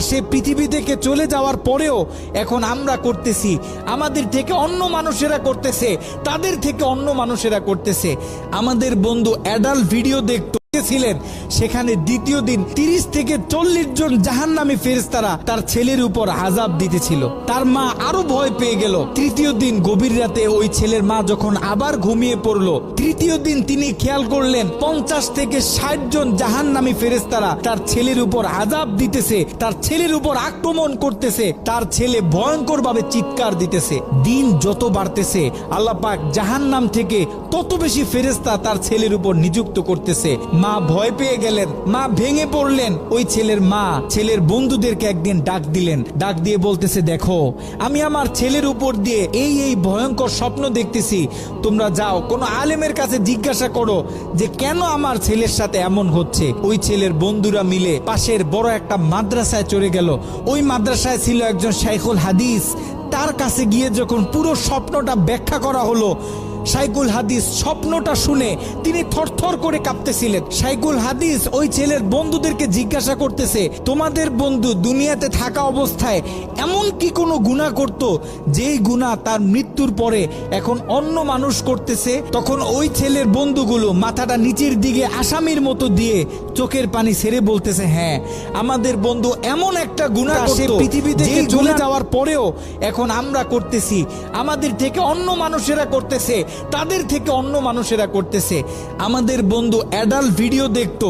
সে পৃথিবী থেকে চলে যাওয়ার পরেও এখন আমরা করতেছি, আমাদের থেকে অন্য মানুষেরা করতেছে, তাদের থেকে অন্য মানুষেরা করতেছে। আমাদের বন্ধু অ্যাডাল্ট ভিডিও দেখতো ছিলেন, সেখানে দ্বিতীয় দিন 30 থেকে 40 জন জাহান্নামী ফেরেশতারা তার ছেলের উপর আযাব দিতেছিল। তার মা আরো ভয় পেয়ে গেল। তৃতীয় দিন গভীর রাতে ওই ছেলের মা যখন আবার ঘুমিয়ে পড়লো, তৃতীয় দিন তিনি খেয়াল করলেন 50 থেকে 60 জন জাহান্নামী ফেরেশতারা তার ছেলের উপর আযাব দিতেছে, তার ছেলের উপর আক্রমণ করতেছে, তার ছেলে ভয়ঙ্কর ভাবে চিৎকার দিতেছে। দিন যত বাড়তেছে আল্লাহ পাক জাহান্নাম থেকে তত বেশি ফেরেশতা তার ছেলের উপর নিযুক্ত করতেছে। মা ভয় পেয়ে গেলেন, মা ভেঙে পড়লেন। ওই ছেলের মা ছেলের বন্ধুদেরকে একদিন ডাক দিলেন, ডাক দিয়ে বলতেছে, দেখো আমি আমার ছেলের উপর দিয়ে এই ভয়ঙ্কর স্বপ্ন দেখতেছি, তোমরা যাও কোনো আলেমের কাছে জিজ্ঞাসা করো যে কেন আমার ছেলের সাথে এমন হচ্ছে। ওই ছেলের বন্ধুরা মিলে পাশের বড় একটা মাদ্রাসায় চলে গেল। ওই মাদ্রাসায় ছিল একজন শাইখুল হাদিস। তার কাছে গিয়ে যখন পুরো স্বপ্নটা ব্যাখ্যা করা হলো, শাইখুল হাদিস স্বপ্নটা শুনে তিনি থরথর করে কাঁপতেছিলেন। শাইখুল হাদিস ওই ছেলের বন্ধুদেরকে জিজ্ঞাসা করতেছে, তোমাদের বন্ধু দুনিয়াতে থাকা অবস্থায় এমন কি কোনো গুনাহ করত যেই গুনাহ তার মৃত্যুর পরে এখন অন্য মানুষ করতেছে? তখন ওই ছেলের বন্ধুগুলো মাথাটা নিচের দিকে আসামির মতো দিয়ে চোখের পানি ছেড়ে বলতেছে, হ্যাঁ আমাদের বন্ধু এমন একটা গুনাহ করত পৃথিবী থেকে চলে যাওয়ার পরেও এখন আমরা করতেছি, আমাদের থেকে অন্য মানুষেরা করতেছে, তাদের থেকে অন্য মানুষেরা করতেছে। আমাদের বন্ধু অ্যাডাল্ট ভিডিও দেখতো,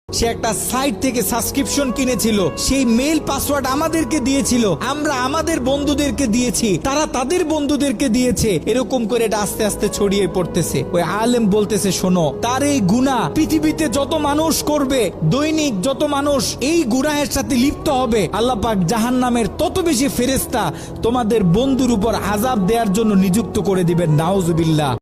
সে একটা সাইট থেকে সাবস্ক্রিপশন কিনেছিল, সেই মেইল পাসওয়ার্ড আমাদেরকে দিয়েছিল, আমরা আমাদের বন্ধুদেরকে দিয়েছি, তারা তাদের বন্ধুদেরকে দিয়েছে। এরকম করে এটা আস্তে আস্তে ছড়িয়ে পড়তেছে। ওই আলেম বলতেছে, শোনো, তার এই গুনাহ পৃথিবীতে যত মানুষ করবে, দৈনিক যত মানুষ এই গুনাহের সাথে লিপ্ত হবে, আল্লাহ পাক জাহান্নামের তত বেশি ফেরেশতা তোমাদের বন্ধুর উপর আযাব দেওয়ার জন্য নিযুক্ত করে দিবেন। নাউজুবিল্লাহ।